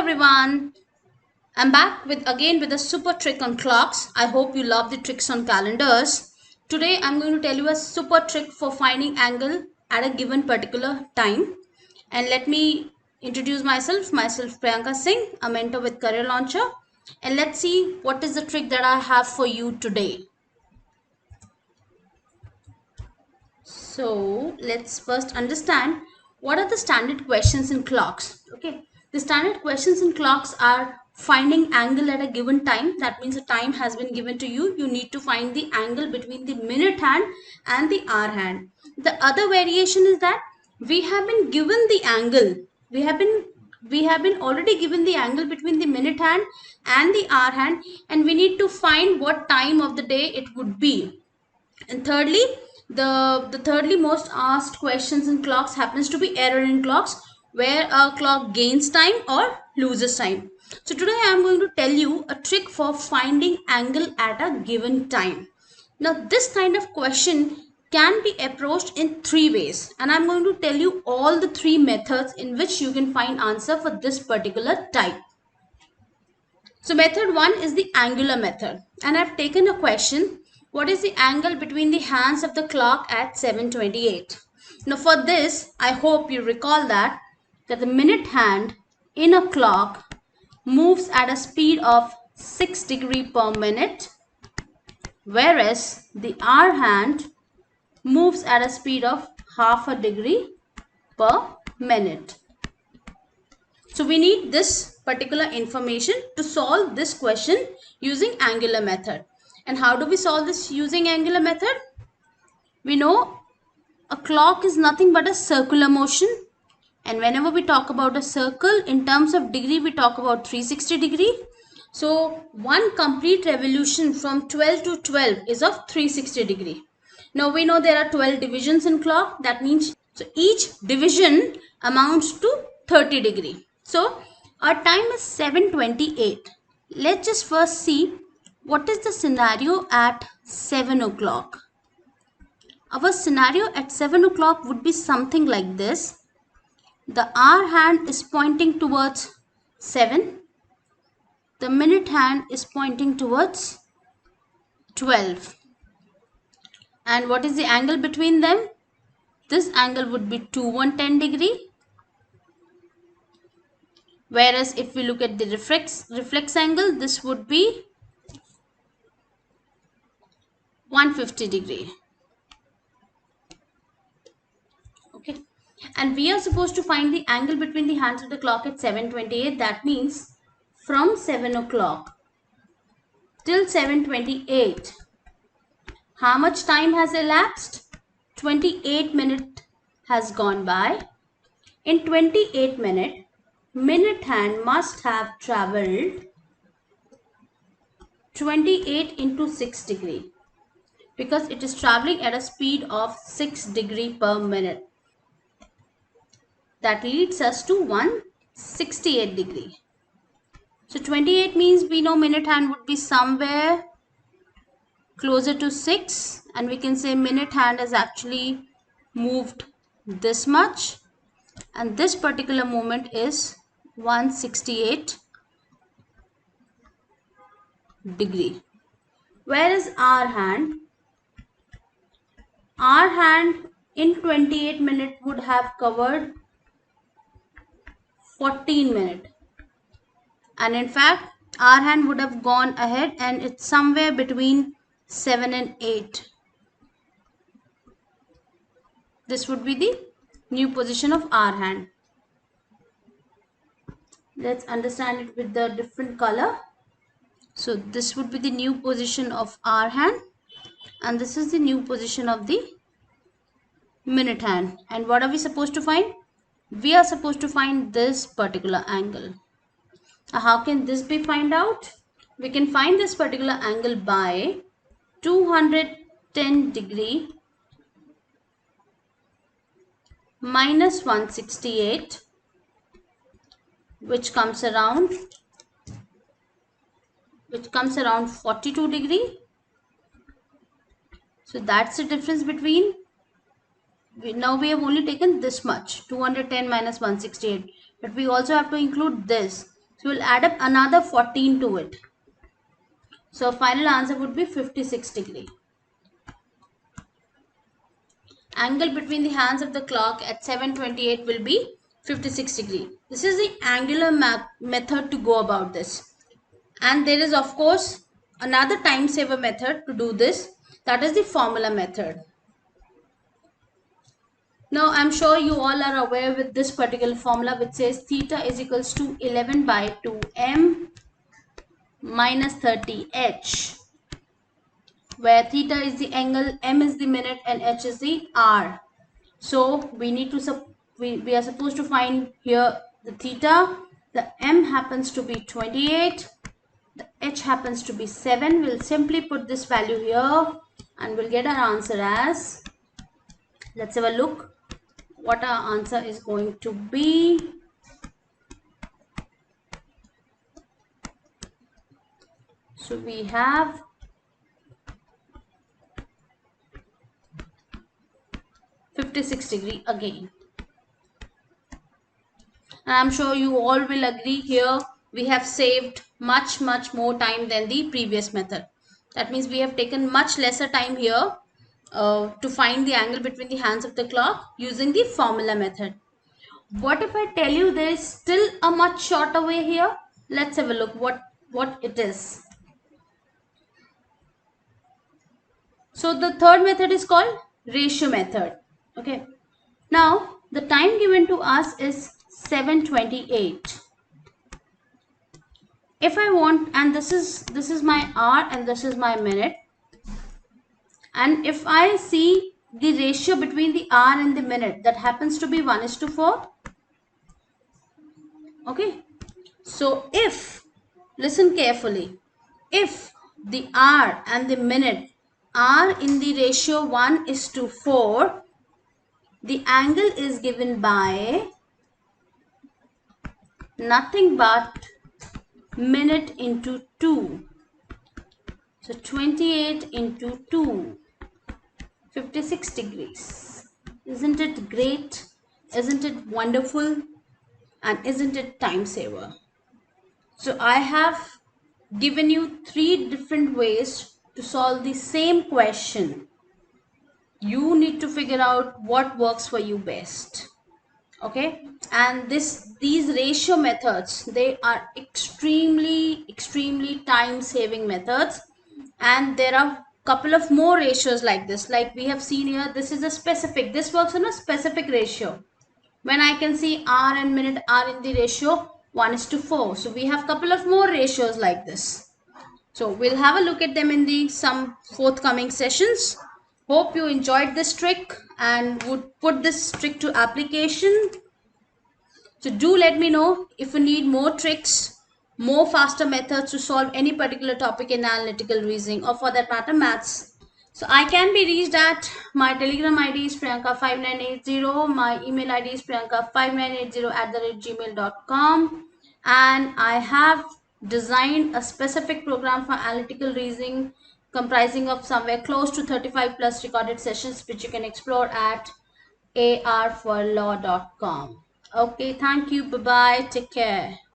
everyone, I'm back with a super trick on clocks. I hope you love the tricks on calendars. Today I'm going to tell you a super trick for finding angle at a given particular time. And let me introduce myself Priyanka Singh, a mentor with Career Launcher. And let's see what is the trick that I have for you today. So let's first understand what are the standard questions in clocks. Okay, the standard questions in clocks are finding angle at a given time. That means a time has been given to you. You need to find the angle between the minute hand and the hour hand. The other variation is that we have been given the angle. We have been already given the angle between the minute hand and the hour hand, and we need to find what time of the day it would be. And thirdly, the thirdly most asked questions in clocks happens to be error in clocks, where a clock gains time or loses time. So today I am going to tell you a trick for finding angle at a given time. Now this kind of question can be approached in three ways, and I'm going to tell you all the three methods in which you can find answer for this particular type. So method 1 is the angular method, and I've taken a question: what is the angle between the hands of the clock at 7:28? Now for this, I hope you recall that the minute hand in a clock moves at a speed of 6 degree per minute, whereas the hour hand moves at a speed of half a degree per minute. So we need this particular information to solve this question using angular method. And how do we solve this using angular method? We know a clock is nothing but a circular motion. And whenever we talk about a circle, in terms of degree, we talk about 360 degree. So one complete revolution from 12 to 12 is of 360 degree. Now we know there are 12 divisions in clock. That means so each division amounts to 30 degree. So our time is 7:28. Let's just first see what is the scenario at 7 o'clock. Our scenario at 7 o'clock would be something like this. The hour hand is pointing towards 7. The minute hand is pointing towards 12. And what is the angle between them? This angle would be 210 degree. Whereas if we look at the reflex angle, this would be 150 degree. Okay, and we are supposed to find the angle between the hands of the clock at 7:28. That means from 7 o'clock till 7:28, how much time has elapsed? 28 minutes has gone by. In 28 minutes, minute hand must have traveled 28 into 6 degree, because it is traveling at a speed of 6 degree per minute. That leads us to 168 degree. So 28 means we know minute hand would be somewhere closer to 6, and we can say minute hand has actually moved this much, and this particular moment is 168 degree. Whereas our hand in 28 minutes would have covered 14 minutes, and in fact our hand would have gone ahead, and it's somewhere between 7 and 8. This would be the new position of our hand. Let's understand it with the different color. So this would be the new position of our hand, and this is the new position of the minute hand. And what are we supposed to find? We are supposed to find this particular angle. How can this be found out? We can find this particular angle by 210 degree minus 168, which comes around 42 degree. So that's the difference between, now we have only taken this much, 210 minus 168, but we also have to include this. So we'll add up another 14 to it. So final answer would be 56 degree. Angle between the hands of the clock at 7:28 will be 56 degree. This is the angular method to go about this. And there is of course another time saver method to do this. That is the formula method. Now I'm sure you all are aware with this particular formula which says theta is equals to 11 by 2m minus 30h, where theta is the angle, m is the minute, and h is the hour. So we need to we are supposed to find here the theta. The m happens to be 28. The h happens to be 7. We'll simply put this value here and we'll get our answer as, let's have a look what our answer is going to be. So we have 56 degree again. And I'm sure you all will agree here we have saved much more time than the previous method. That means we have taken much lesser time here to find the angle between the hands of the clock using the formula method. What if I tell you there is still a much shorter way here? Let's have a look what it is. So the third method is called ratio method. Okay. Now the time given to us is 7:28. If I want, and this is my hour and this is my minute, and if I see the ratio between the hour and the minute, that happens to be 1:4. Okay. So if, listen carefully, if the hour and the minute are in the ratio 1:4, the angle is given by nothing but minute into 2. So 28 into 2, 56 degrees. Isn't it great? Isn't it wonderful? And isn't it time saver? So I have given you 3 different ways to solve the same question. You need to figure out what works for you best. Okay, and these ratio methods, they are extremely time saving methods, and there are couple of more ratios like this. Like we have seen here, this is a specific, this works on a specific ratio when I can see hour and minute are in the ratio 1:4. So we have couple of more ratios like this. So we'll have a look at them in the some forthcoming sessions. Hope you enjoyed this trick and would put this trick to application. So do let me know if you need more tricks, more faster methods to solve any particular topic in analytical reasoning, or for that matter maths. So I can be reached at my Telegram ID is Priyanka5980. My email ID is Priyanka5980@gmail.com. And I have designed a specific program for analytical reasoning comprising of somewhere close to 35 plus recorded sessions, which you can explore at arforlaw.com. Okay, thank you. Bye-bye. Take care.